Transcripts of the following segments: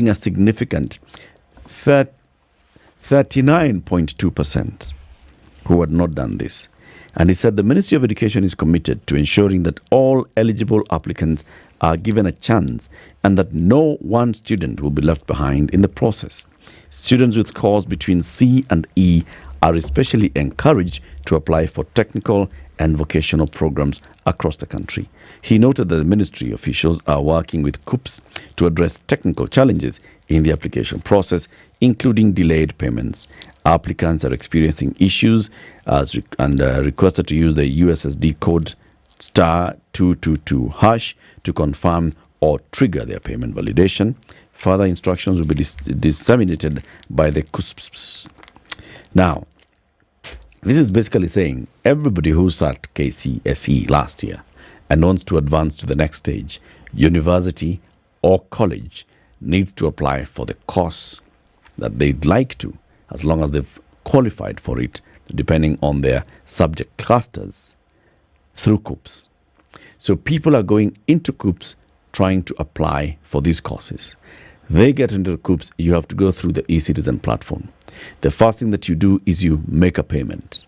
a significant 39.2% who had not done this. And he said the Ministry of Education is committed to ensuring that all eligible applicants are given a chance and that no one student will be left behind in the process. Students with scores between C and E are especially encouraged to apply for technical and vocational programs across the country. He noted that the ministry officials are working with KUCCPS to address technical challenges in the application process, including delayed payments. Applicants are experiencing issues and requested to use the USSD code *222# to confirm or trigger their payment validation. Further instructions will be disseminated by the KUCCPS. Now, this is basically saying everybody who sat KCSE last year and wants to advance to the next stage, university or college, needs to apply for the course that they'd like to, as long as they've qualified for it, depending on their subject clusters, through KUCCPS. So people are going into KUCCPS trying to apply for these courses. They get into the KUCCPS, you have to go through the eCitizen platform. The first thing that you do is you make a payment.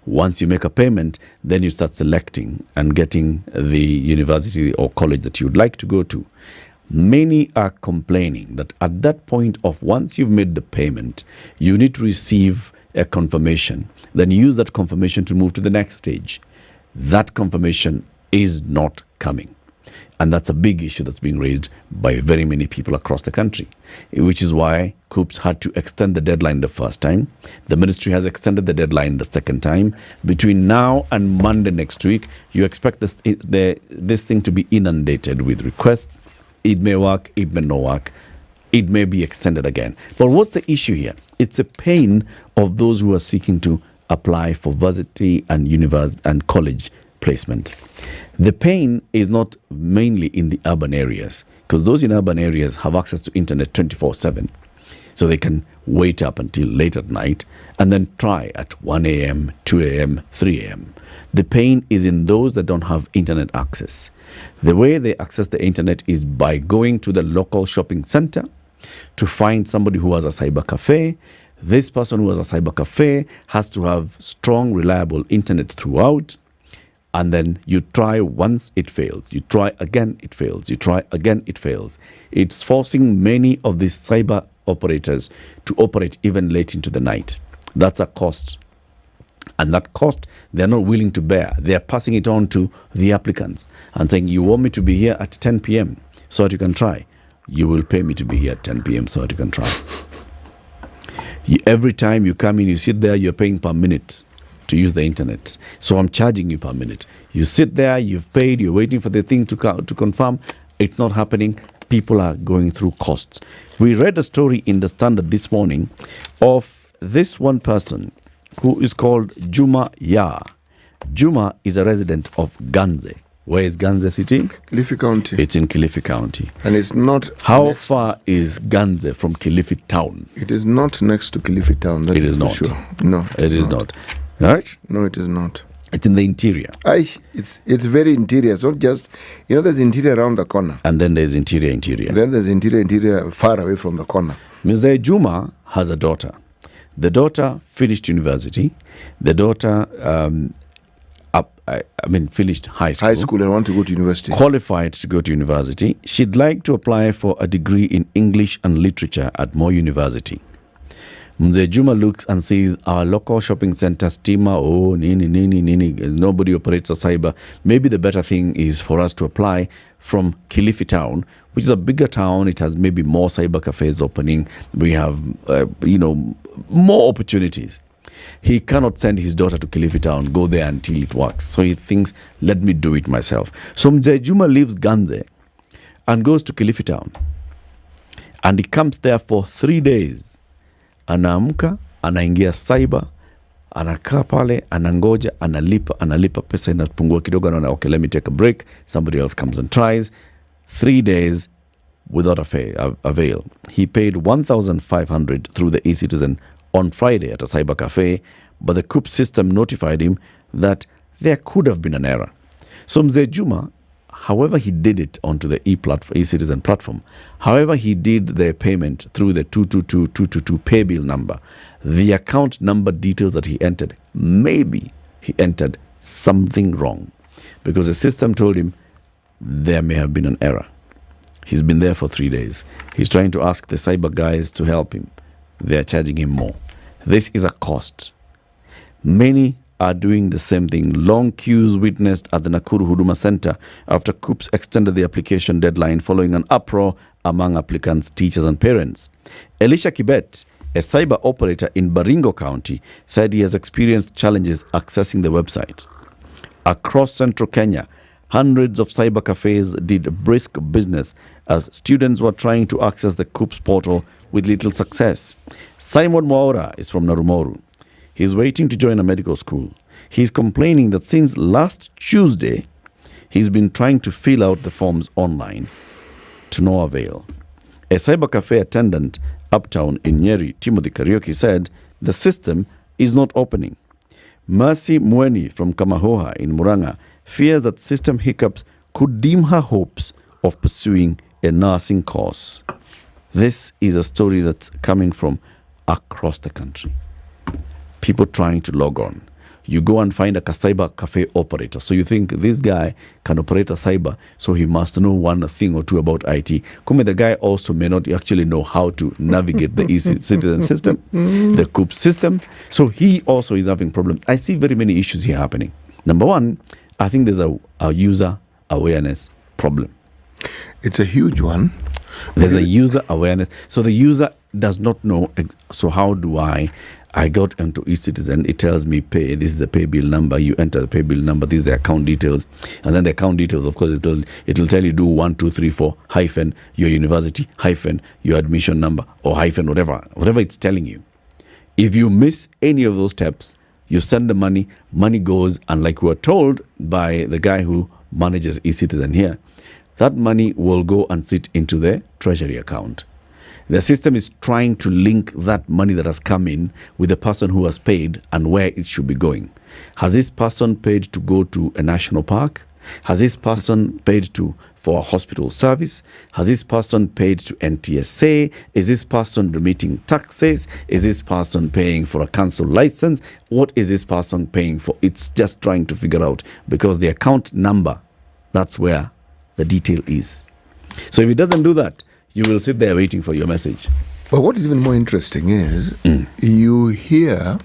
Once you make a payment, then you start selecting and getting the university or college that you'd like to go to. Many are complaining that at that point of once you've made the payment, you need to receive a confirmation. Then use that confirmation to move to the next stage. That confirmation is not coming. And that's a big issue that's being raised by very many people across the country, which is why KUCCPS had to extend the deadline the first time. The ministry has extended the deadline the second time. Between now and Monday next week, you expect this thing to be inundated with requests. It may work, it may not work. It may be extended again. But what's the issue here? It's a pain of those who are seeking to apply for varsity and university and college placement. The pain is not mainly in the urban areas, because those in urban areas have access to internet 24/7. So they can wait up until late at night and then try at 1 a.m., 2 a.m., 3 a.m. The pain is in those that don't have internet access. The way they access the internet is by going to the local shopping center to find somebody who has a cyber cafe. This person who has a cyber cafe has to have strong, reliable internet throughout. And then you try once, it fails. You try again, it fails. You try again, it fails. It's forcing many of these cyber operators to operate even late into the night. That's a cost. And that cost, they're not willing to bear. They're passing it on to the applicants and saying, you want me to be here at 10 p.m. so that you can try. You will pay me to be here at 10 p.m. so that you can try. Every time you come in, you sit there, you're paying per minute to use the internet. So I'm charging you per minute. You sit there, you've paid, you're waiting for the thing to confirm. It's not happening. People are going through costs. We read a story in the Standard this morning of this one person who is called Juma Ya. Juma is a resident of Ganze. Where is Ganze City? Kilifi County. It's in Kilifi County. And it's not... How far is Ganze from Kilifi Town? It is not next to Kilifi Town. It is not. Sure. No, it is not. All right? No, it is not. It's in the interior. It's very interior. It's not just... there's interior around the corner. And then there's interior. Then there's interior far away from the corner. Mzee Juma has a daughter. The daughter finished university. The daughter... finished high school. High school and want to go to university. Qualified to go to university. She'd like to apply for a degree in English and Literature at Moi University. Mzee Juma looks and sees our local shopping center, Stima, nobody operates a cyber. Maybe the better thing is for us to apply from Kilifi Town, which is a bigger town. It has maybe more cyber cafes opening. We have, more opportunities. He cannot send his daughter to Kilifi Town, go there until it works. So he thinks, let me do it myself. So Mzee Juma leaves Ganze and goes to Kilifi Town. And he comes there for 3 days. Anaamka, anaingia cyber, anakaa pale, anangoja, analipa pesa inapungua kidogo, anaona, okay, let me take a break. Somebody else comes and tries. 3 days without avail. He paid 1,500 through the eCitizen on Friday at a cyber cafe, but the KUCCPS system notified him that there could have been an error. So Mzee Juma however he did it onto the e-citizen platform, however he did the payment through the 222222 pay bill number, the account number details that he entered, maybe he entered something wrong, because the system told him there may have been an error. He's been there for 3 days. He's trying to ask the cyber guys to help him. They're charging him more. This is a cost. Many are doing the same thing. Long queues witnessed at the Nakuru Huduma Center after KUCCPS extended the application deadline following an uproar among applicants, teachers and parents. Elisha Kibet, a cyber operator in Baringo County, said he has experienced challenges accessing the website. Across central Kenya, hundreds of cyber cafes did brisk business as students were trying to access the KUCCPS portal with little success. Simon Mwaura is from Narumoru. He's waiting to join a medical school. He's complaining that since last Tuesday, he's been trying to fill out the forms online to no avail. A cyber cafe attendant uptown in Nyeri, Timothy Kariuki, said the system is not opening. Mercy Mweni from Kamahoha in Muranga fears that system hiccups could dim her hopes of pursuing a nursing course. This is a story that's coming from across the country. People trying to log on. You go and find a cyber cafe operator. So you think this guy can operate a cyber, so he must know one thing or two about IT. Kume, the guy also may not actually know how to navigate the e-citizen system, the KUCCPS system. So he also is having problems. I see very many issues here happening. Number one, I think there's a user awareness problem. It's a huge one. There's a user awareness. So the user does not know, so how do I got into e-citizen, it tells me pay, this is the pay bill number, you enter the pay bill number, these are the account details, and then the account details, of course, it will tell you do 1, 2, 3, 4, hyphen, your university, hyphen, your admission number, or hyphen, whatever it's telling you. If you miss any of those steps, you send the money goes, and like we were told by the guy who manages e-citizen here, that money will go and sit into the treasury account. The system is trying to link that money that has come in with the person who has paid and where it should be going. Has this person paid to go to a national park? Has this person paid for a hospital service? Has this person paid to NTSA? Is this person remitting taxes? Is this person paying for a council license? What is this person paying for? It's just trying to figure out, because the account number, that's where the detail is. So if it doesn't do that, you will sit there waiting for your message. But what is even more interesting is you hear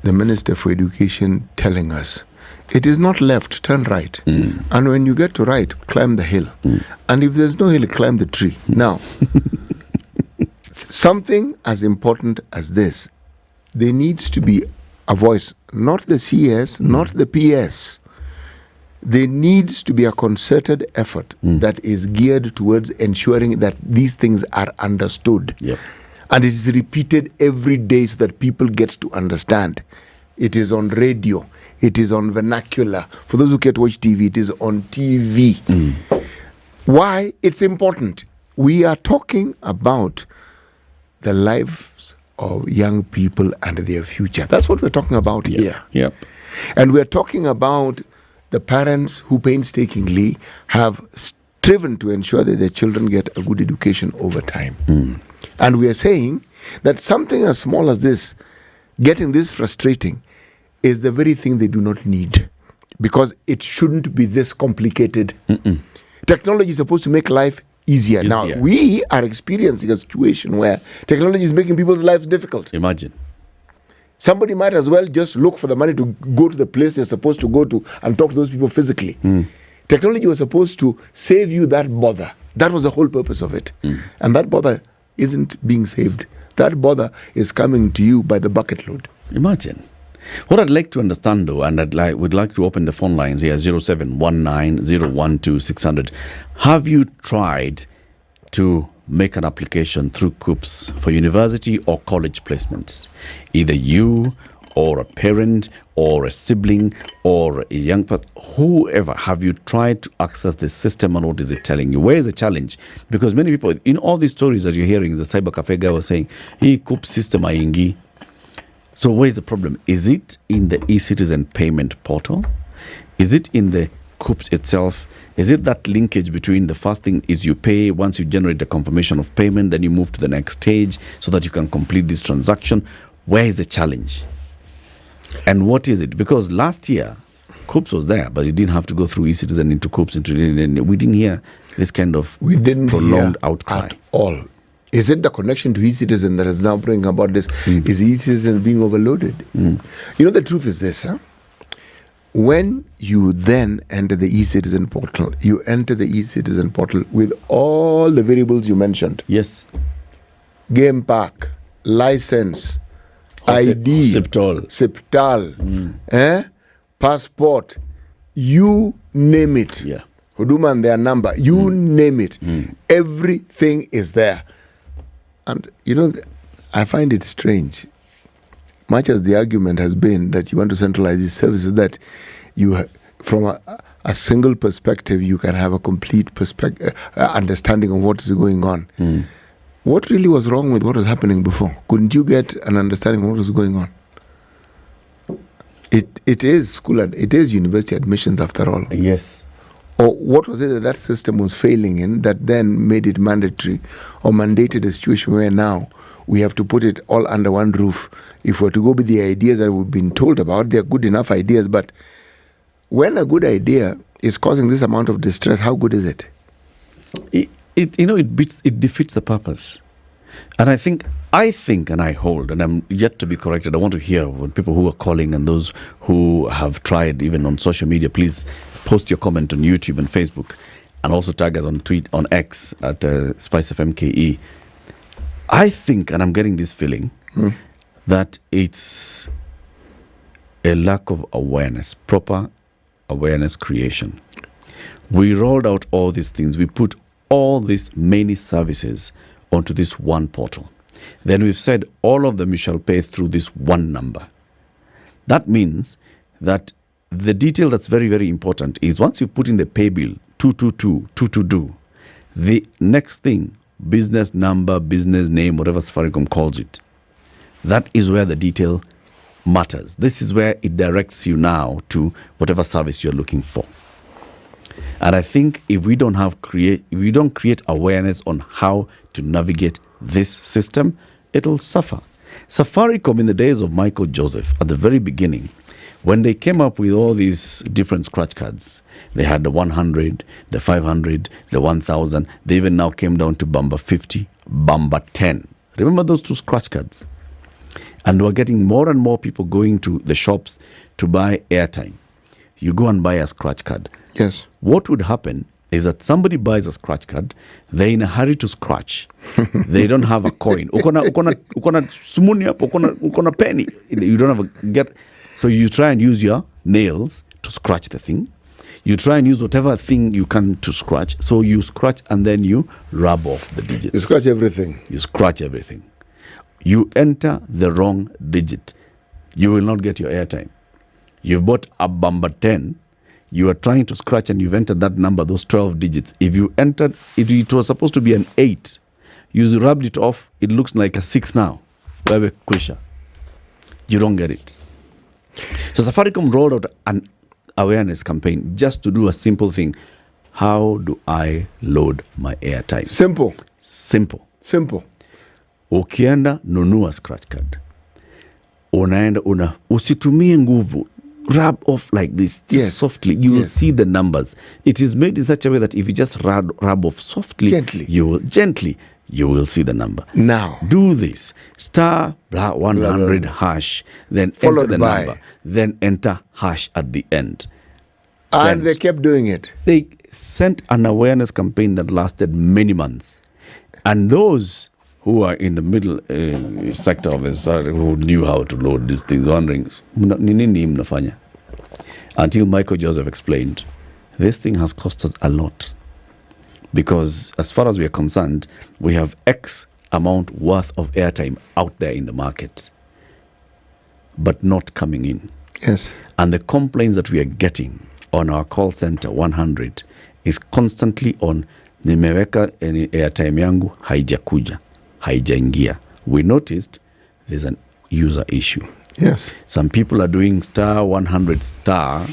the Minister for Education telling us, it is not left, turn right. And when you get to right, climb the hill. And if there's no hill, climb the tree. Now, something as important as this, there needs to be a voice, not the CS, not the PS. There needs to be a concerted effort that is geared towards ensuring that these things are understood. Yep. And it is repeated every day so that people get to understand. It is on radio. It is on vernacular. For those who get to watch TV, it is on TV. Why? It's important. We are talking about the lives of young people and their future. That's what we're talking about here. Yep. And we're talking about the parents who painstakingly have striven to ensure that their children get a good education over time. And we are saying that something as small as this, getting this frustrating, is the very thing they do not need, because it shouldn't be this complicated. Technology is supposed to make life easier. Now, we are experiencing a situation where technology is making people's lives difficult. Imagine. Somebody might as well just look for the money to go to the place they're supposed to go to and talk to those people physically. Technology was supposed to save you that bother. That was the whole purpose of it. And that bother isn't being saved. That bother is coming to you by the bucket load. Imagine. What I'd like to understand, though, and would like to open the phone lines here, 0719-012-600. Have you tried to make an application through KUCCPS for university or college placements? Either you or a parent or a sibling or a young person, whoever, have you tried to access the system, and what is it telling you? Where is the challenge? Because many people, in all these stories that you're hearing, the cyber cafe guy was saying, hii KUCCPS system aingi. So where is the problem? Is it in the e-citizen payment portal? Is it in the KUCCPS itself? Is it that linkage between the first thing is you pay, once you generate the confirmation of payment, then you move to the next stage so that you can complete this transaction? Where is the challenge? And what is it? Because last year, KUCCPS was there, but it didn't have to go through eCitizen into KUCCPS. We didn't hear this kind of prolonged outcry at all. Is it the connection to eCitizen that is now bringing about this? Is eCitizen being overloaded? You know, the truth is this, huh? When you then enter the eCitizen portal, you enter the eCitizen portal with all the variables you mentioned. Yes. Game park, license, ID, SIPTAL, passport, you name it. Yeah. Huduma and their number, you name it. Everything is there. And, you know, I find it strange. Much as the argument has been that you want to centralize these services, that you, from a single perspective, you can have a complete understanding of what is going on. What really was wrong with what was happening before? Couldn't you get an understanding of what was going on? It is school, it is university admissions after all. Yes. Or what was it that system was failing in that then made it mandatory or mandated a situation where now we have to put it all under one roof? If we're to go with the ideas that we've been told about, they're good enough ideas, but when a good idea is causing this amount of distress, how good is it? It defeats the purpose. And I think, and I hold, and I'm yet to be corrected. I want to hear from people who are calling and those who have tried, even on social media. Please post your comment on YouTube and Facebook, and also tag us on X at SpiceFM KE. I think, and I'm getting this feeling, that it's a lack of awareness, proper awareness creation. We rolled out all these things. We put all these many services onto this one portal. Then we've said all of them you shall pay through this one number. That means that the detail that's very, very important is once you've put in the pay bill 222, the next thing, business number, business name, whatever Safaricom calls it, that is where the detail matters. This is where it directs you now to whatever service you're looking for. And I think if we don't create awareness on how to navigate this system, it'll suffer. Safaricom, in the days of Michael Joseph, at the very beginning, when they came up with all these different scratch cards, they had the 100, the 500, the 1000. They even now came down to Bamba 50, Bamba 10. Remember those two scratch cards? And we're getting more and more people going to the shops to buy airtime. You go and buy a scratch card. Yes. What would happen is that somebody buys a scratch card, they're in a hurry to scratch. They don't have a coin. Ukona sumuni up, ukona penny. You don't have a get. So you try and use your nails to scratch the thing. You try and use whatever thing you can to scratch. So you scratch and then you rub off the digits. You scratch everything. You scratch everything. You enter the wrong digit. You will not get your airtime. You've bought a Bamba 10. You are trying to scratch and you've entered that number, those 12 digits. If you entered, it was supposed to be an 8. You rubbed it off, it looks like a 6 now. Wewe kwisha. You don't get it. So Safaricom rolled out an awareness campaign just to do a simple thing. How do I load my airtime? Simple. Ukienda nunua scratch card. Unaenda usitumie nguvu. Rub off like this, softly. You will see the numbers. It is made in such a way that if you just rub off softly, you will see the number. Now, do this. Star 100 hash, then enter the number, then enter hash at the end. And they kept doing it. They sent an awareness campaign that lasted many months. And those who are in the middle sector of the society who knew how to load these things, wondering, until Michael Joseph explained, this thing has cost us a lot. Because as far as we are concerned, we have X amount worth of airtime out there in the market, but not coming in. Yes. And the complaints that we are getting on our call center 100 is constantly on, nimeweka airtime yangu haijakuja. Haijaingia. We noticed there's an user issue. Yes. Some people are doing star 100 star.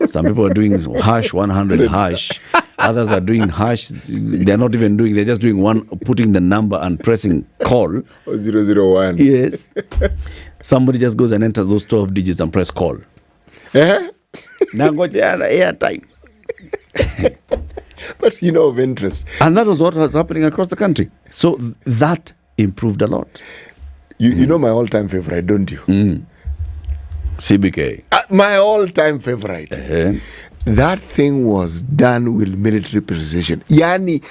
Some people are doing hash 100 hash. Others are doing hash. They're not even doing. They're just doing one, putting the number and pressing call. 001. Yes. Somebody just goes and enters those 12 digits and press call. Now go to airtime. But of interest. And that was what was happening across the country. So that improved a lot. You know my all-time favorite, don't you? CBK. My all-time favorite. That thing was done with military precision. Yani,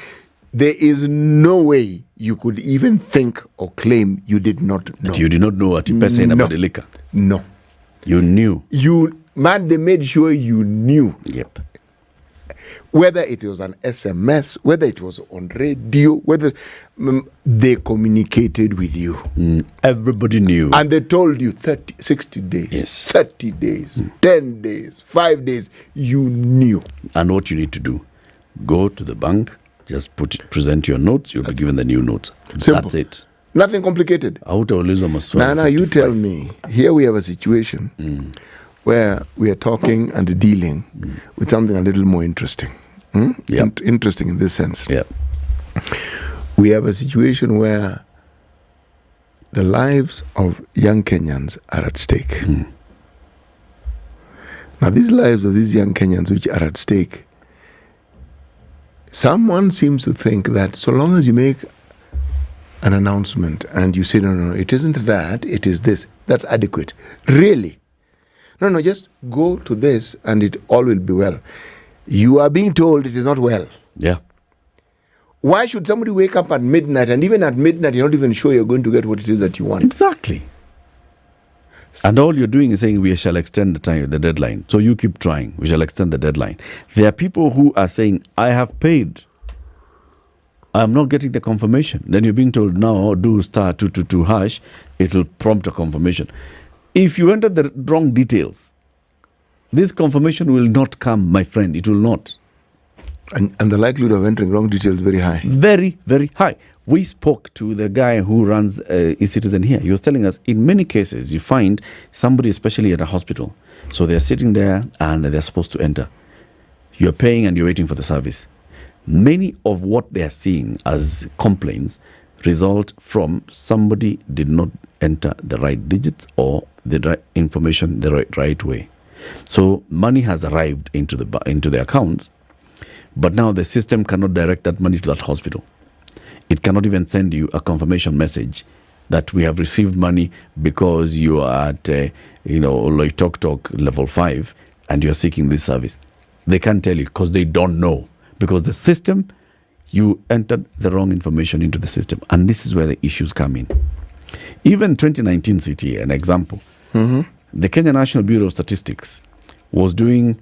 there is no way you could even think or claim you did not know. But you did not know what he was saying about the liquor. No. You knew. They made sure you knew. Yep. Whether it was an SMS, whether it was on radio, whether they communicated with you. Everybody knew. And they told you 60 days, Yes. 30 days, 10 days, 5 days. You knew. And what you need to do, go to the bank, just present your notes, you'll be given the new notes. Simple. That's it. Nothing complicated. Now, you tell me, here we have a situation where we are talking and dealing with something a little more interesting. Yep. Interesting in this sense. Yeah. We have a situation where the lives of young Kenyans are at stake. Now, these lives of these young Kenyans which are at stake, someone seems to think that so long as you make an announcement and you say, no, it isn't that, it is this, that's adequate. Really? No, just go to this and it all will be well. You are being told it is not well. Yeah. Why should somebody wake up at midnight and even at midnight you're not even sure you're going to get what it is that you want? Exactly. And all you're doing is saying we shall extend the deadline. So you keep trying. We shall extend the deadline. There are people who are saying, I have paid. I'm not getting the confirmation. Then you're being told, now do star 222 hash. It will prompt a confirmation. If you enter the wrong details, this confirmation will not come, my friend. It will not. And the likelihood of entering wrong details is very high. Very, very high. We spoke to the guy who runs eCitizen here. He was telling us, in many cases, you find somebody, especially at a hospital. So they're sitting there and they're supposed to enter. You're paying and you're waiting for the service. Many of what they're seeing as complaints result from somebody did not enter the right digits or the right information the right way. So money has arrived into the accounts, but now the system cannot direct that money to that hospital. It cannot even send you a confirmation message that we have received money because you are at, like Tok level 5 and you're seeking this service. They can't tell you because they don't know. Because the system, you entered the wrong information into the system. And this is where the issues come in. Even 2019 CTA, an example. The Kenya National Bureau of Statistics was doing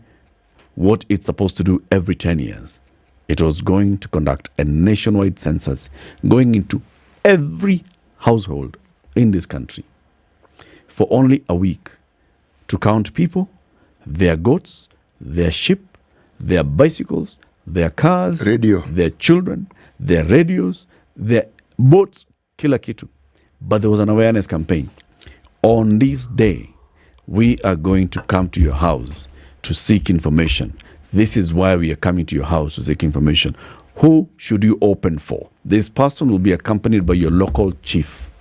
what it's supposed to do every 10 years. It was going to conduct a nationwide census, going into every household in this country for only a week to count people, their goats, their sheep, their bicycles, their cars, their children, their radios, their boats, kila kitu. But there was an awareness campaign. On this day, we are going to come to your house to seek information. This is why we are coming to your house to seek information. Who should you open for? This person will be accompanied by your local chief.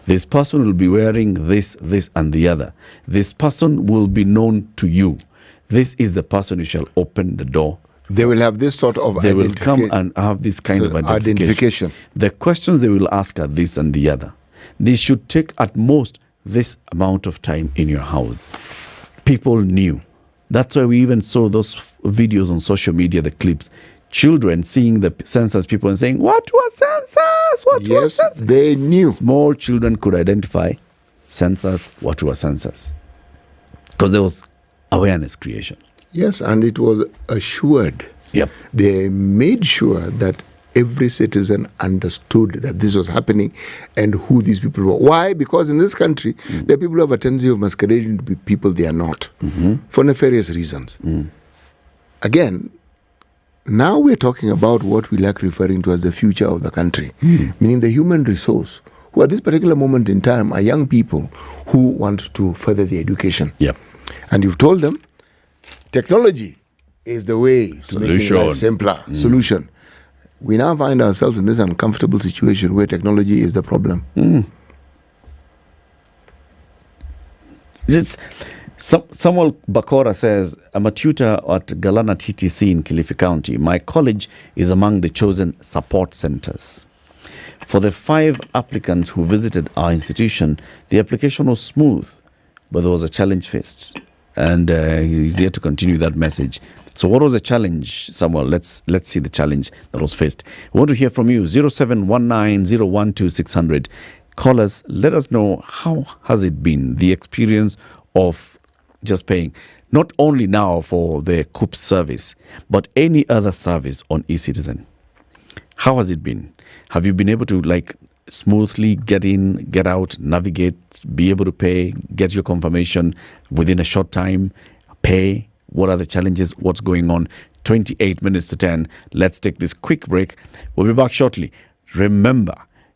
This person will be wearing this, and the other. This person will be known to you. This is the person who shall open the door. They will have this sort of They will come and have this kind of identification. The questions they will ask are this and the other. This should take at most this amount of time in your house. People knew. That's why we even saw those videos on social media, the clips. Children seeing the census people and saying, what was census? What was census? They knew. Small children could identify census, what was census. Because there was awareness creation. Yes, and it was assured. Yep. They made sure that every citizen understood that this was happening and who these people were. Why? Because in this country, there are people who have a tendency of masquerading to be people they are not for nefarious reasons. Again, now we're talking about what we like referring to as the future of the country, meaning the human resource, who at this particular moment in time are young people who want to further their education. Yep. And you've told them, technology is the way to make life simpler. Solution. We now find ourselves in this uncomfortable situation where technology is the problem. Samuel Bakora says, I'm a tutor at Galana TTC in Kilifi County. My college is among the chosen support centers. For the 5 applicants who visited our institution, the application was smooth, but there was a challenge faced. And he's here to continue that message. So what was the challenge, Samuel? Let's see the challenge that was faced. We want to hear from you. 0719-012-600. Call us. Let us know, how has it been, the experience of just paying, not only now for the KUCCPS service, but any other service on eCitizen. How has it been? Have you been able to smoothly get in, get out, navigate, be able to pay, get your confirmation within a short time, pay? What are the challenges? What's going on? 28 minutes to 10. Let's take this quick break. We'll be back shortly. Remember,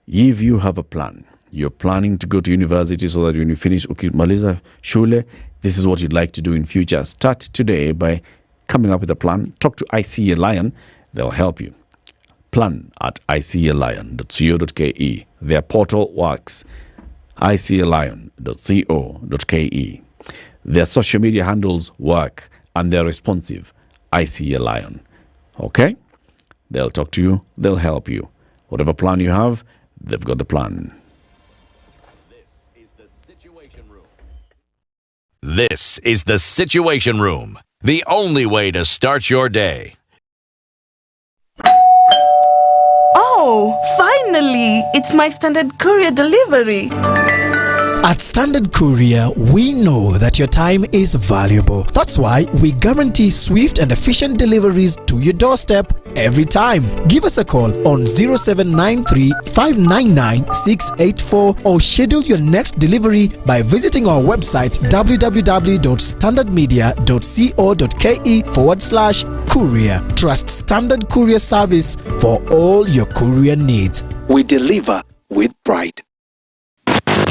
if you have a plan, you're planning to go to university so that when you finish Maliza Shule, this is what you'd like to do in future. Start today by coming up with a plan. Talk to ICA Lion. They'll help you. Plan at icalion.co.ke. Their portal works. icalion.co.ke. Their social media handles work and they're responsive. ICA Lion. Okay? They'll talk to you. They'll help you. Whatever plan you have, they've got the plan. This is the Situation Room, the only way to start your day. Oh, finally! It's my Standard Courier delivery. At Standard Courier, we know that your time is valuable. That's why we guarantee swift and efficient deliveries to your doorstep every time. Give us a call on 0793 599 684 or schedule your next delivery by visiting our website www.standardmedia.co.ke/courier. Trust Standard Courier service for all your courier needs. We deliver with pride.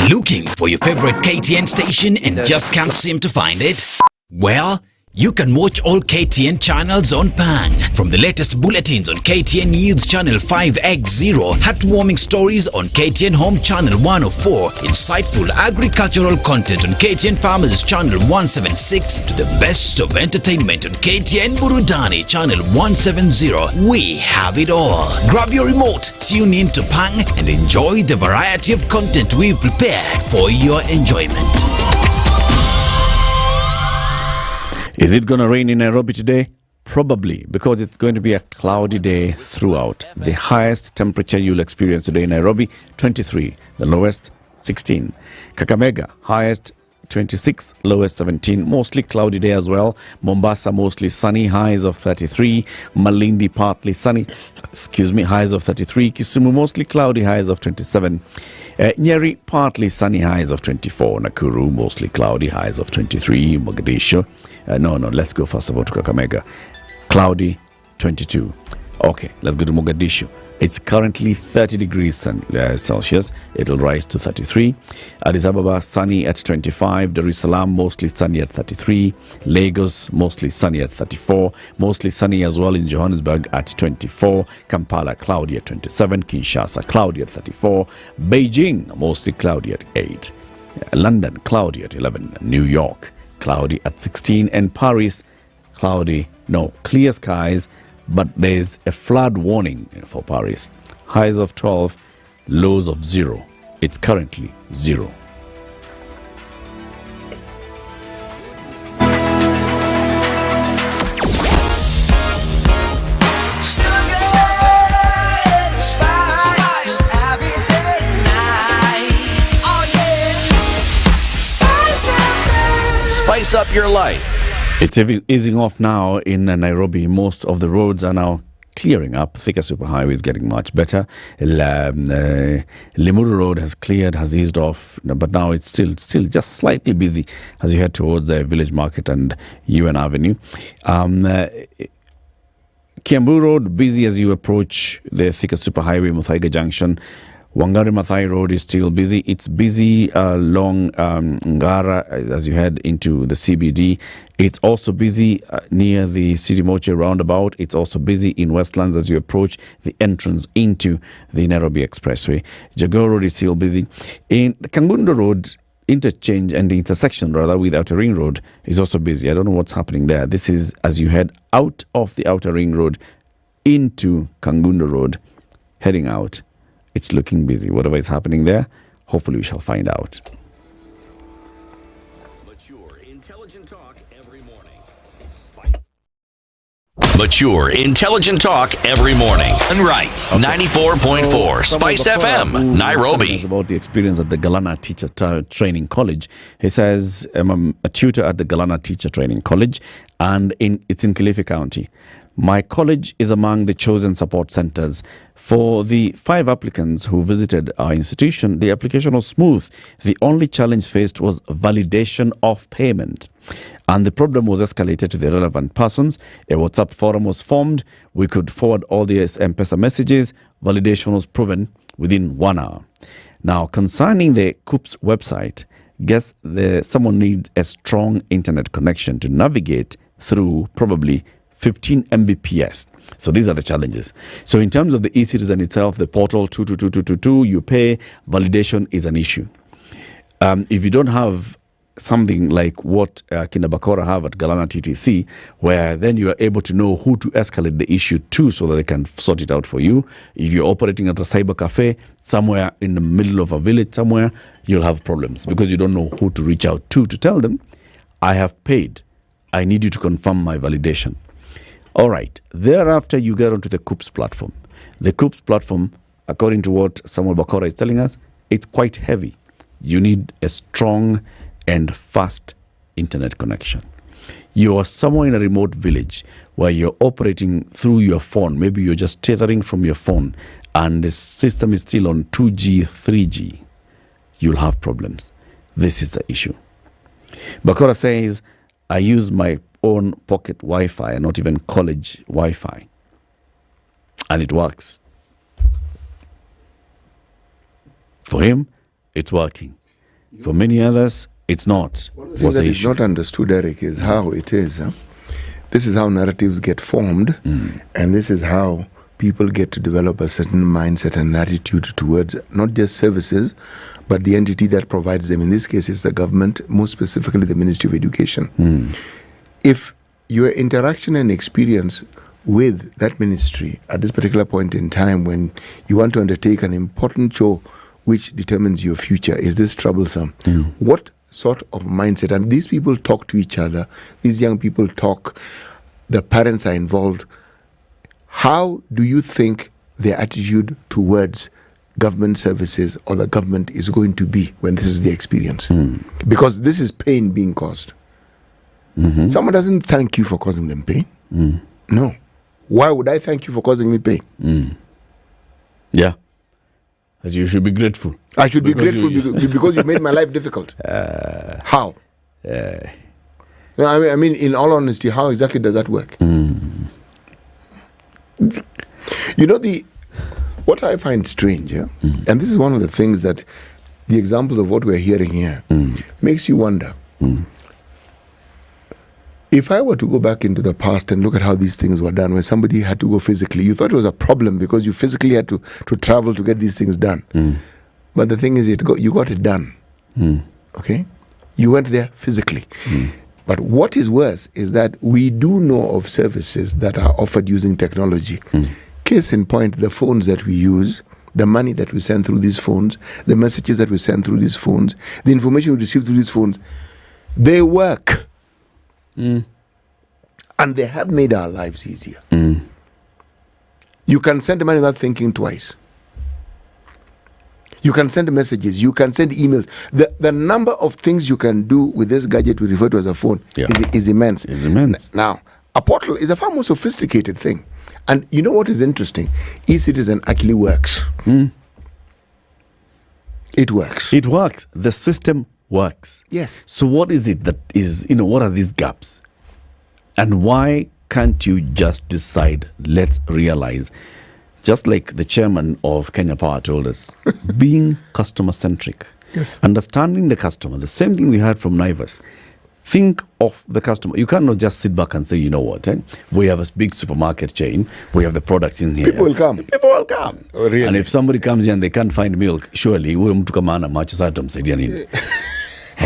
Looking for your favorite KTN station and just can't seem to find it? Well, you can watch all KTN channels on Pang. From the latest bulletins on KTN News Channel 5X0, heartwarming stories on KTN Home Channel 104, insightful agricultural content on KTN Farmers Channel 176, to the best of entertainment on KTN Burudani Channel 170. We have it all. Grab your remote, tune in to Pang and enjoy the variety of content we've prepared for your enjoyment. Is it going to rain in Nairobi today? Probably, because it's going to be a cloudy day throughout. The highest temperature you'll experience today in Nairobi, 23. The lowest, 16. Kakamega, highest 26, lowest 17. Mostly cloudy day as well. Mombasa, mostly sunny, highs of 33. Malindi, partly sunny, highs of 33. Kisumu, mostly cloudy, highs of 27. Nyeri, partly sunny, highs of 24. Nakuru, mostly cloudy, highs of 23. Mogadishu, let's go first of all to Kakamega. Cloudy, 22. Okay, let's go to Mogadishu. It's currently 30 degrees Celsius. It'll rise to 33. Addis Ababa, sunny at 25. Dar es Salaam, mostly sunny at 33. Lagos, mostly sunny at 34. Mostly sunny as well in Johannesburg at 24. Kampala, cloudy at 27. Kinshasa, cloudy at 34. Beijing, mostly cloudy at 8. London, cloudy at 11. New York, cloudy at 16. And Paris, clear skies, but there's a flood warning for Paris. Highs of 12, lows of 0. It's currently 0. Spice up your life. It's easing off now in Nairobi. Most of the roads are now clearing up. Thika Superhighway is getting much better. Limuru Road has cleared, has eased off, but now it's still just slightly busy as you head towards the Village Market and UN Avenue. Kiambu Road, busy as you approach the Thika Superhighway, Muthaiga Junction. Wangari Maathai Road is still busy. It's busy along Ngara as you head into the CBD. It's also busy near the City Moche roundabout. It's also busy in Westlands as you approach the entrance into the Nairobi Expressway. Jogoo Road is still busy. In the Kangundo Road interchange and the intersection rather with Outer Ring Road is also busy. I don't know what's happening there. This is as you head out of the Outer Ring Road into Kangundo Road, heading out. It's looking busy. Whatever is happening there, hopefully we shall find out. Mature, intelligent talk every morning. Mature, intelligent talk every morning. And right, 94.4 Spice FM, Nairobi. About the experience at the Galana Teacher Training College. He says, I'm a tutor at the Galana Teacher Training College, and it's in Kilifi County. My college is among the chosen support centers. For the 5 applicants who visited our institution, the application was smooth. The only challenge faced was validation of payment. And the problem was escalated to the relevant persons. A WhatsApp forum was formed. We could forward all the M-Pesa messages. Validation was proven within 1 hour. Now, concerning the KUCCPS website, guess someone needs a strong internet connection to navigate through probably 15 Mbps. So these are the challenges. So in terms of the e-citizen itself, the portal 22222, you pay, validation is an issue. If you don't have something like what Kinabakora have at Galana TTC, where then you are able to know who to escalate the issue to so that they can sort it out for you. If you're operating at a cyber cafe somewhere in the middle of a village somewhere, you'll have problems because you don't know who to reach out to tell them, I have paid. I need you to confirm my validation. All right. Thereafter, you get onto the KUCCPS platform. The KUCCPS platform, according to what Samuel Bakora is telling us, it's quite heavy. You need a strong and fast internet connection. You are somewhere in a remote village where you're operating through your phone. Maybe you're just tethering from your phone and the system is still on 2G, 3G. You'll have problems. This is the issue. Bakora says, I use my own pocket Wi-Fi and not even college Wi-Fi. And it works. For him, it's working. For many others, it's not. One of the things that is not understood, Eric, is how it is. This is how narratives get formed, and this is how people get to develop a certain mindset and attitude towards not just services, but the entity that provides them. In this case, it's the government, most specifically the Ministry of Education. If your interaction and experience with that ministry at this particular point in time when you want to undertake an important chore which determines your future, is this troublesome? What sort of mindset? And these people talk to each other, these young people talk, the parents are involved. How do you think their attitude towards government services or the government is going to be when this is the experience? Because this is pain being caused. Someone doesn't thank you for causing them pain. No. Why would I thank you for causing me pain? Yeah. As you should be grateful. I should be grateful because you made my life difficult. How? I mean, in all honesty, how exactly does that work? You know, what I find strange, and this is one of the things that the examples of what we're hearing here makes you wonder. If I were to go back into the past and look at how these things were done, when somebody had to go physically, you thought it was a problem because you physically had to travel to get these things done. But the thing is, you got it done. Okay? You went there physically. But what is worse is that we do know of services that are offered using technology. Case in point, the phones that we use, the money that we send through these phones, the messages that we send through these phones, the information we receive through these phones, they work. And they have made our lives easier. You can send money without thinking twice. You can send messages. You can send emails. The number of things you can do with this gadget we refer to as a phone is immense. It's immense. Now, a portal is a far more sophisticated thing. And you know what is interesting? E-Citizen actually works. It works. It works. The system works. Yes. So what is it that is, what are these gaps? And why can't you just decide, let's realize just like the chairman of Kenya Power told us, being customer-centric, Yes. understanding the customer, the same thing we heard from Naivas. Think of the customer. You cannot just sit back and say, you know what, we have a big supermarket chain, we have the products in here. People will come. People will come. Oh, really? And if somebody comes here and they can't find milk, surely huyo mtu kama ana macho sasa tumsaidia nini?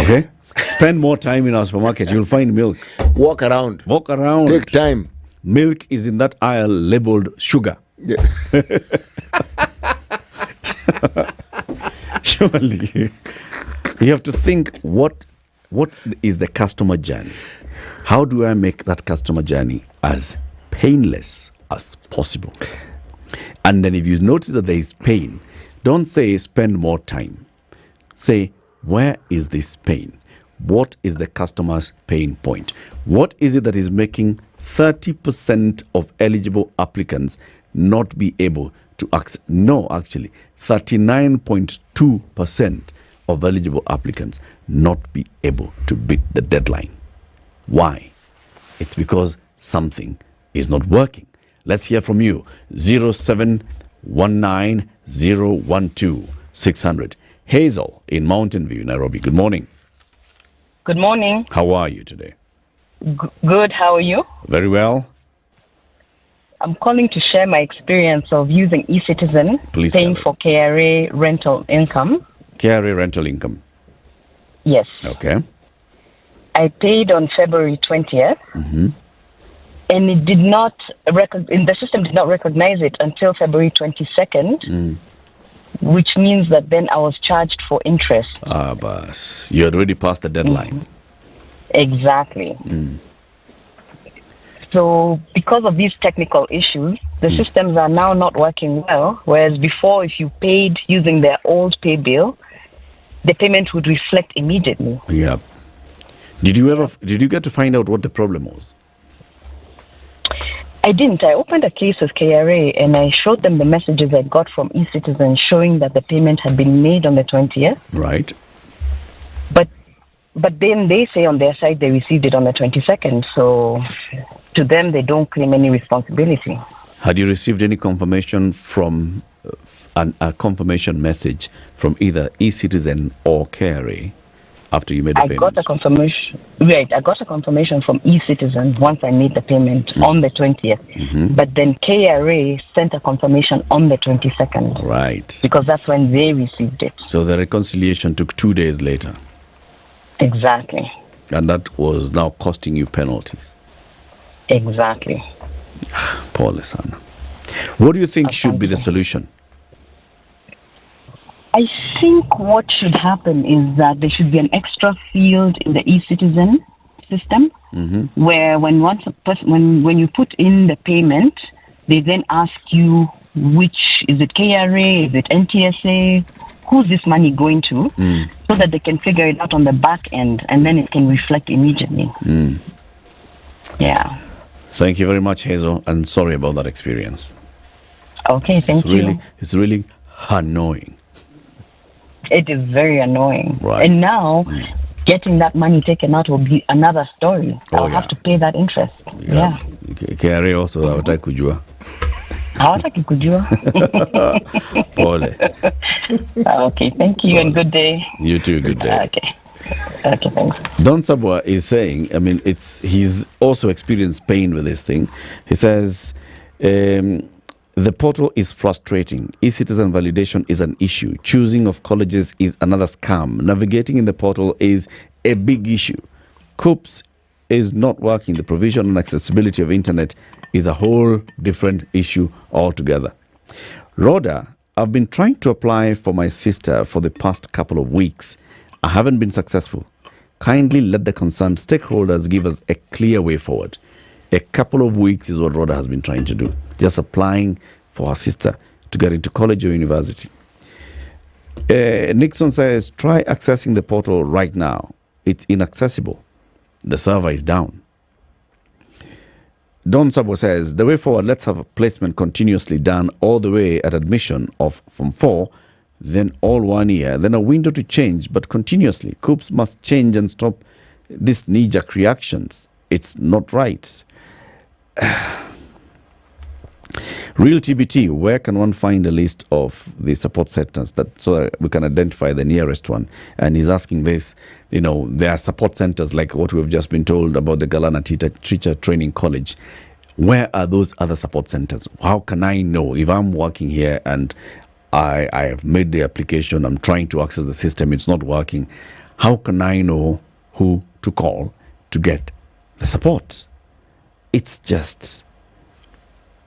Okay? Spend more time in our supermarket, you'll find milk. Walk around. Walk around. Take time. Milk is in that aisle labeled sugar. Yeah. Surely. You have to think what is the customer journey? How do I make that customer journey as painless as possible? And then if you notice that there is pain, don't say spend more time. Say, where is this pain? What is the customer's pain point? What is it that is making 30% of eligible applicants not be able to access? No, actually, 39.2% of eligible applicants not be able to beat the deadline. Why? It's because something is not working. Let's hear from you. 0719012600. Hazel in Mountain View, Nairobi. Good morning. Good morning. How are you today? Good. How are you? Very well. I'm calling to share my experience of using eCitizen, Please paying tell us. for KRA rental income. KRA rental income. Yes. Okay. I paid on February 20th, and it did not the system did not recognize it until February 22nd, which means that then I was charged for interest. Bas. You had already passed the deadline. Exactly. So because of these technical issues, the systems are now not working well, whereas before, if you paid using their old pay bill, the payment would reflect immediately. Yeah. Did you get to find out what the problem was? I didn't. I opened a case with KRA and I showed them the messages I got from eCitizen showing that the payment had been made on the 20th. Right. But then they say on their side they received it on the 22nd. So to them, they don't claim any responsibility. Had you received any confirmation from a confirmation message from either eCitizen or KRA after you made the payment? I got a confirmation. Right, I got a confirmation from eCitizen once I made the payment on the 20th. But then KRA sent a confirmation on the 22nd. Right. Because that's when they received it. So the reconciliation took 2 days later. Exactly. And that was now costing you penalties. Exactly. Paul Sana. What do you think should be the solution? I think what should happen is that there should be an extra field in the eCitizen system where when you put in the payment, they then ask you is it KRA, is it NTSA, who's this money going to, so that they can figure it out on the back end and then it can reflect immediately. Yeah. Thank you very much, Hazel, and sorry about that experience. Okay, thank you. It's really annoying. It is very annoying. Right. And now, getting that money taken out will be another story. I'll have to pay that interest. Yeah. KRA also hawataki kujua. Hawataki kujua. Pole. Okay, thank you and good day. You too, good day. Okay, thanks. Don Sabwa is saying, he's also experienced pain with this thing. He says, the portal is frustrating. E-citizen validation is an issue. Choosing of colleges is another scam. Navigating in the portal is a big issue. KUCCPS is not working. The provision and accessibility of internet is a whole different issue altogether. Rhoda, I've been trying to apply for my sister for the past couple of weeks. I haven't been successful. Kindly let the concerned stakeholders give us a clear way forward. A couple of weeks is what Rhoda has been trying to do. Just applying for her sister to get into college or university. Nixon says, try accessing the portal right now. It's inaccessible. The server is down. Don Sabo says, the way forward, let's have a placement continuously done all the way at admission from 4, then all 1 year, then a window to change, but continuously. KUCCPS must change and stop these knee-jerk reactions. It's not right. Real TBT, where can one find a list of the support centers so that we can identify the nearest one? And he's asking this, there are support centers like what we've just been told about the Galana Teacher Training College. Where are those other support centers? How can I know if I'm working here and I have made the application, I'm trying to access the system, it's not working? How can I know who to call to get the support? It's just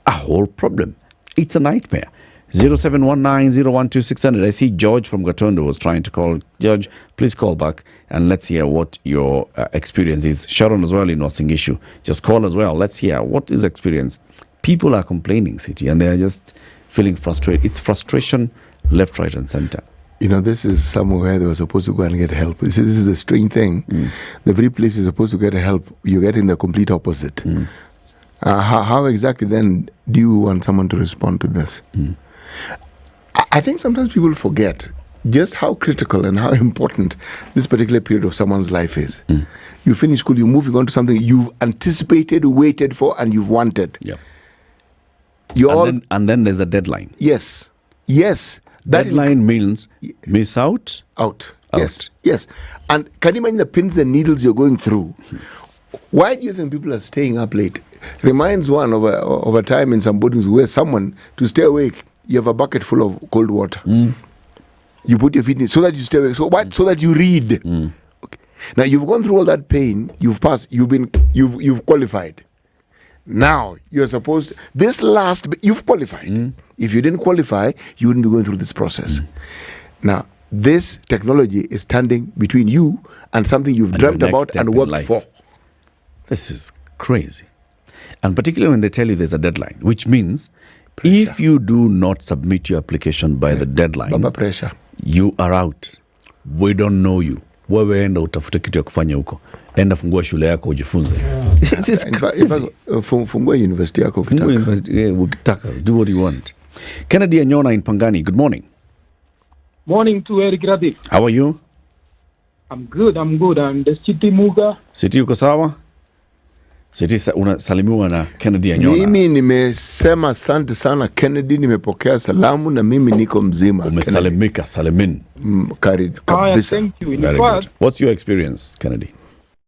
a whole problem. It's a nightmare. 0719-012-600. I see George from Gatondo was trying to call. George, please call back and let's hear what your experience is. Sharon as well in Wasingishu. Just call as well. Let's hear what is experience. People are complaining, City, and they are just feeling frustrated. It's frustration left, right, and center. This is somewhere they were supposed to go and get help. You see, this is the strange thing. The very place you're supposed to get help, you're getting the complete opposite. How exactly then do you want someone to respond to this? I think sometimes people forget just how critical and how important this particular period of someone's life is. You finish school, you're moving on to something you've anticipated, waited for, and you've wanted. Yeah. And then there's a deadline. Yes. Deadline means miss out. Out. Yes. And can you imagine the pins and needles you're going through? Why do you think people are staying up late? Reminds one of a time in some boardings where someone, to stay awake, you have a bucket full of cold water. You put your feet in so that you stay awake. So what? So that you read. Okay. Now you've gone through all that pain. You've passed. You've qualified. Now you're supposed to, you've qualified. If you didn't qualify, you wouldn't be going through this process. Now this technology is standing between you and something you've dreamt about and worked for. This is crazy. And particularly when they tell you there's a deadline, which means if you do not submit your application by the deadline, pressure. You are out. We don't know you. Wewe enda utafute kitu ya kufanya huko. Enda fungua shule yako ujifunze. This is crazy. Fungua university yako ukitaka. Do what you want. Kennedy Anyona in Pangani, good morning. Morning to Eric Latiff. How are you? I'm good. And the city Muga. City uko sawa? City unasalimiwa na Kennedy Anyona. Mimi nimesema asante sana Kennedy, nimepokea salamu na mimi niko mzima. Umesalimika, salamin. Kabisa. Thank you. In Very fact, good. What's your experience, Kennedy?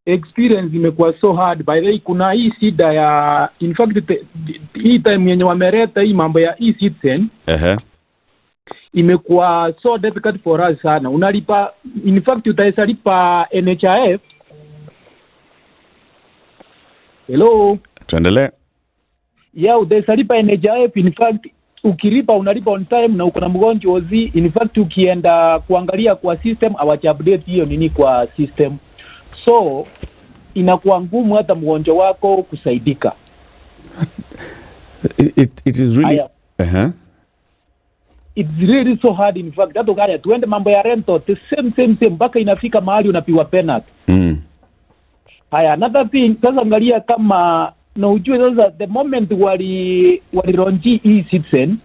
Experience imekuwa so hard. By the way, kuna hii shida ya, in fact, hii time yenye wameleta hii mambo ya e-citizen, imekuwa so difficult for us sana. Unalipa, in fact, utaisalipa NHIF. Hello. Tuendelee. Yeah, utaisalipa NHIF. In fact, ukilipa unalipa on time na uko na mgonjwa ozi. In fact, ukienda kuangalia kwa system hawacha-update hiyo nini kwa system. So inakuwa ngumu hata mgonjwa wako kusaidika. It is really It's really so hard. In fact, hata gari tuende mambo ya rental the same mpaka inafika mahali unapiwa penalty. Haya, another thing, sasa angalia kama na ujue sasa the moment walironji e-citizen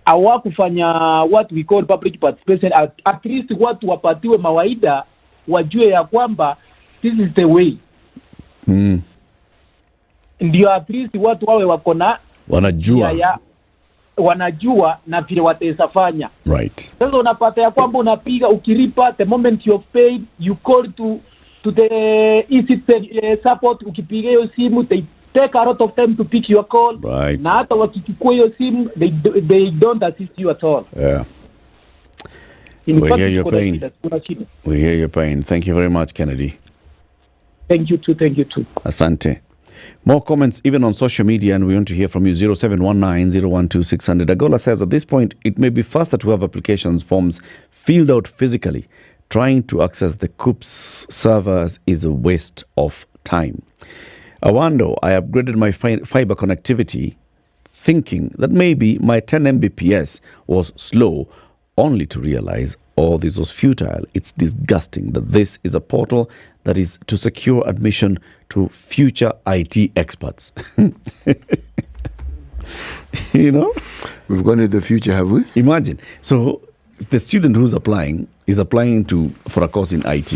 hawakufanya what we call public participation, at least watu wapatiwe mawaida wajue ya kwamba this is the way. Ndio at least watu wawe wakona wanajua na vile watawezafanya. Right. Sasa unapata ya kwamba unapiga ukilipa the moment you've paid you call to the e-citizen support, ukipiga hiyo simu they take a lot of time to pick your call. Right. Na hata wakichukua hiyo simu they don't assist you at all. Yeah. We hear your pain. We hear your pain. Thank you very much, Kennedy. Thank you too. Asante. More comments even on social media, and we want to hear from you. 0719-012-600. Agola says at this point it may be faster to have applications forms filled out physically. Trying to access the KUCCPS servers is a waste of time. Awando, I upgraded my fiber connectivity thinking that maybe my 10 Mbps was slow, only to realize all this was futile. It's disgusting that this is a portal that is to secure admission to future IT experts. You know? We've gone into the future, have we? Imagine. So the student who's applying is applying for a course in IT.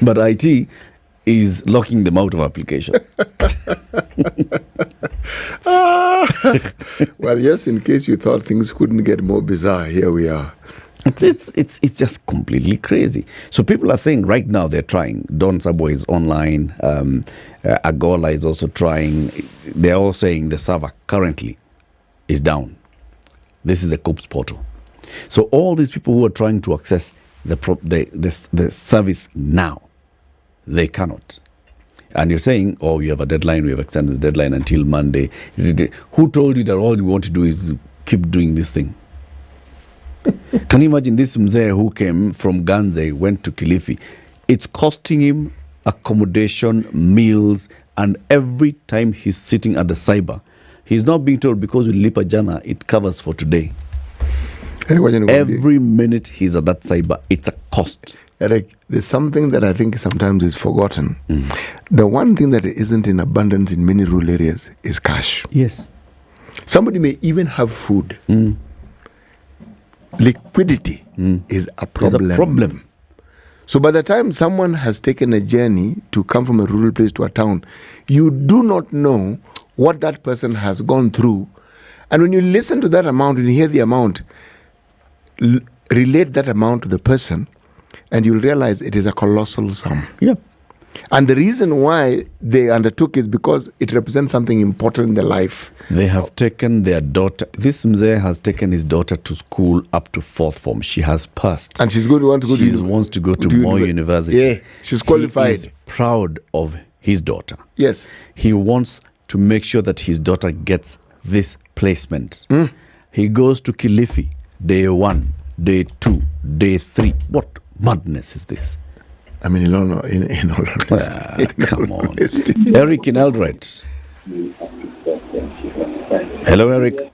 But IT is locking them out of application. Well, yes, in case you thought things couldn't get more bizarre, here we are. It's just completely crazy. So people are saying right now they're trying. Don Subway is online. Agola is also trying. They're all saying the server currently is down. This is the KUCCPS portal. So all these people who are trying to access the service now, they cannot. And you're saying, oh, you have a deadline, we have extended the deadline until Monday. Who told you that all you want to do is keep doing this thing? Can you imagine this mzee who came from Ganze, went to Kilifi? It's costing him accommodation, meals, and every time he's sitting at the cyber, he's not being told because with Lipa Jana, it covers for today. Every minute he's at that cyber, it's a cost. Eric, there's something that I think sometimes is forgotten. The one thing that isn't in abundance in many rural areas is cash. Yes. Somebody may even have food. Liquidity is a problem. It's a problem. So by the time someone has taken a journey to come from a rural place to a town, you do not know what that person has gone through. And when you listen to that amount, when you hear the amount, relate that amount to the person, and you'll realize it is a colossal sum. Yep. And the reason why they undertook is because it represents something important in their life. They have taken their daughter. This mzee has taken his daughter to school up to 4th form. She has passed. And she's going to want to go She wants to go to Moi University. Yeah, she's qualified. He is proud of his daughter. Yes. He wants to make sure that his daughter gets this placement. He goes to Kilifi, day 1, day 2, day 3. What madness is this? I mean, in all honesty. Come on. Eric in Eldoret. Hello, Eric.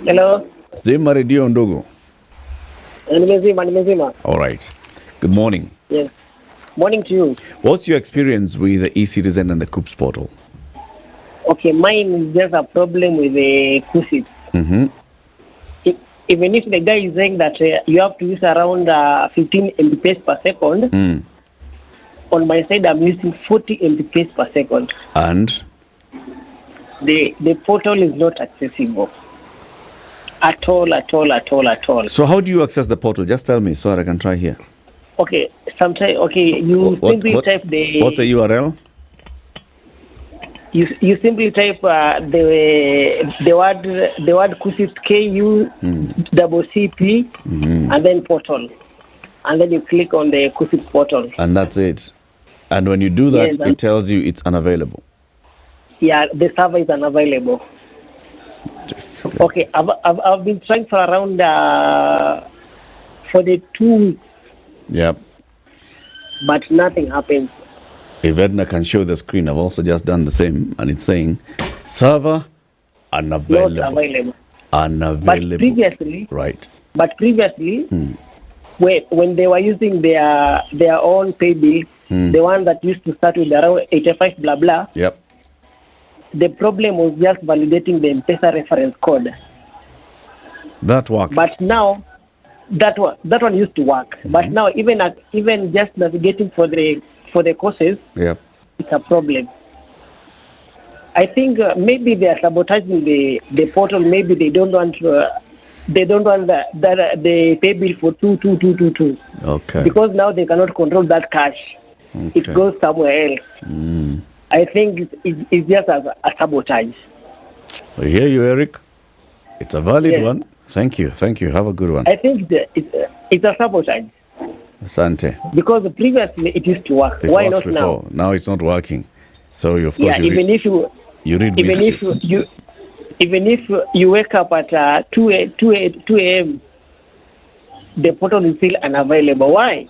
Hello. Zima Radio Ndogo. Nimezima. All right. Good morning. Yes. Morning to you. What's your experience with the eCitizen and the KUCCPS portal? Okay, mine is just a problem with the KUCCPS. Even if the guy is saying that you have to use around 15 Mbps per second, on my side I'm using 40 Mbps per second. And? The portal is not accessible. At all. So how do you access the portal? Just tell me so that I can try here. Okay, you simply type the... What's the URL? You simply type the word KUCCPS, KUCCP, and then portal, and then you click on the KUCCPS portal. And that's it. And when you do that, it tells you it's unavailable. Yeah, the server is unavailable. Okay, I've been trying for around for the 2 weeks. Yep. But nothing happens. If Ednah can show the screen, I've also just done the same, and it's saying server unavailable. Not available. Unavailable. But previously, right. But previously, when they were using their own pay bill, the one that used to start with around 85 blah blah. Yep. The problem was just validating the M-Pesa reference code. That works. But now, that one used to work. But now, even just navigating for the courses, yep, it's a problem. I think maybe they are sabotaging the portal. Maybe they don't want the pay bill for 2222. Okay. Because now they cannot control that cash. Okay. It goes somewhere else. I think it's just a sabotage. I hear you, Eric. It's a valid one. Thank you. Have a good one. I think it's a sabotage. Asante. Because previously it used to work. Why not before. Now it's not working. So of course even if you wake up at 2 a.m., the portal is still unavailable. Why?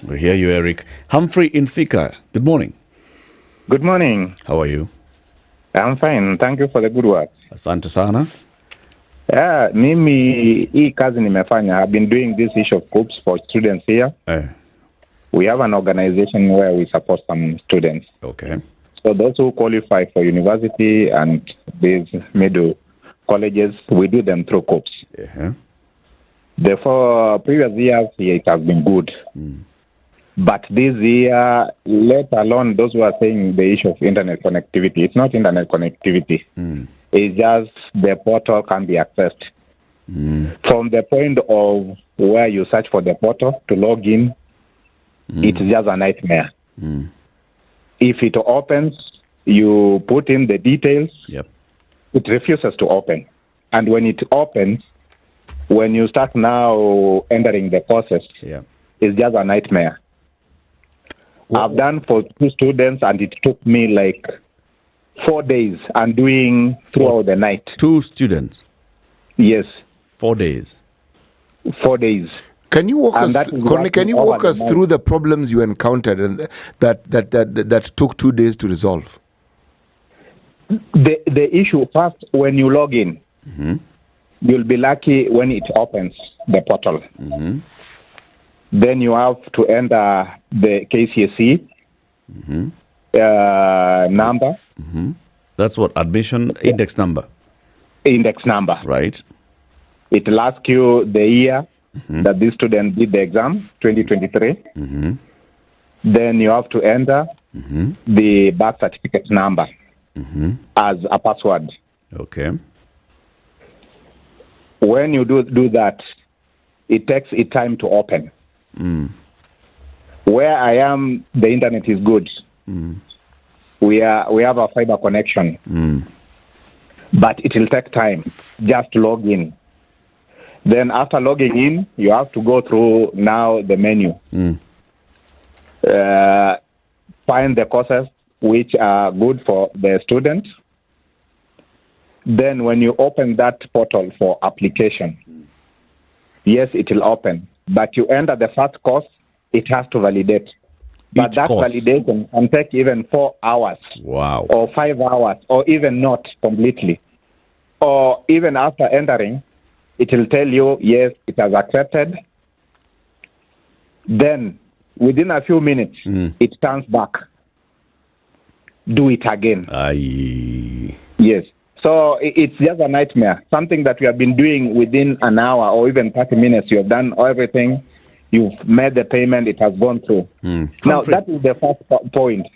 We hear you, Eric. Humphrey in Thika. Good morning. Good morning. How are you? I'm fine. Thank you for the good work. Asante sana. Yeah, mimi hii kazi nimefanya. I've been doing this issue of KUCCPS for students here. We have an organization where we support some students. Okay. So those who qualify for university and these middle colleges, we do them through KUCCPS. Yeah. Therefore, previous years, it has been good. But this year, let alone those who are saying the issue of internet connectivity, it's not internet connectivity. It's just the portal can be accessed. From the point of where you search for the portal to log in, it's just a nightmare. If it opens, you put in the details, it refuses to open. And when it opens, when you start now entering the process, it's just a nightmare. I've done for 2 students, and it took me like 4 days and doing throughout the night. 2 students? Yes. 4 days? 4 days. Can you walk us through the problems you encountered and that took 2 days to resolve? The issue first, when you log in, you'll be lucky when it opens the portal. Then you have to enter the KCSE number. That's what, admission index number? Index number. Right. It will ask you the year that this student did the exam, 2023. Then you have to enter the birth certificate number as a password. Okay. When you do that, it takes it time to open. Where I am, the internet is good. We have a fiber connection, but it will take time just to log in. Then after logging in, you have to go through now the menu. Find the courses which are good for the student. Then when you open that portal for application, yes, it will open. But you enter the first course, it has to validate. But that validation can take even 4 hours. Wow. Or 5 hours, or even not completely. Or even after entering, it will tell you, yes, it has accepted. Then, within a few minutes, it turns back. Do it again. Yes. So it's just a nightmare. Something that we have been doing within an hour or even 30 minutes. You have done everything. You've made the payment. It has gone through. Now, that is the first point.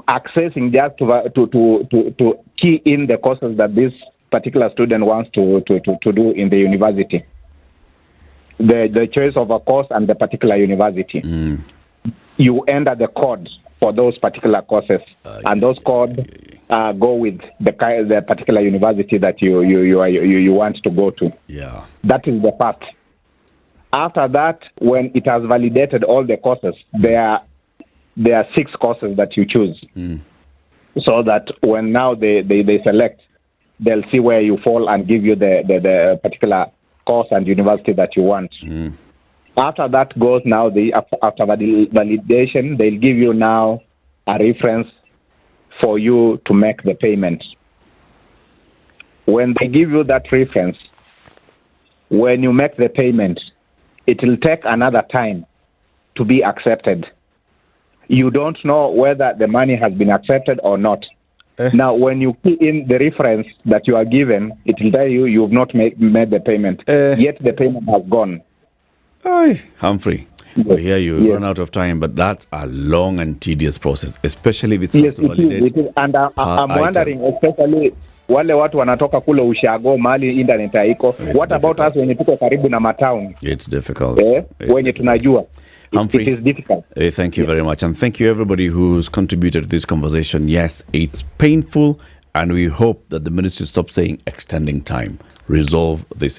Accessing just to key in the courses that this particular student wants to do in the university. The choice of a course and the particular university. You enter the code for those particular courses, and those codes go with the particular university that you want to go to. Yeah. That is the first. After that, when it has validated all the courses, there are 6 courses that you choose. So that when now they select, they'll see where you fall and give you the particular course and university that you want. After that goes now, after validation, they'll give you now a reference for you to make the payment. When they give you that reference, when you make the payment, it will take another time to be accepted. You don't know whether the money has been accepted or not. Now, when you key in the reference that you are given, it will tell you you've not made the payment, yet the payment has gone. Humphrey, we hear you run out of time, but that's a long and tedious process, especially with yes, to validate. It is. And I'm wondering, especially wale watu wanatoka kule ushago mali internet haiko. What about us when tuko karibu na matown? It's difficult. When tunajua. Humphrey, it is difficult. Thank you very much. And thank you everybody who's contributed to this conversation. Yes, it's painful, and we hope that the ministry stops saying extending time. Resolve this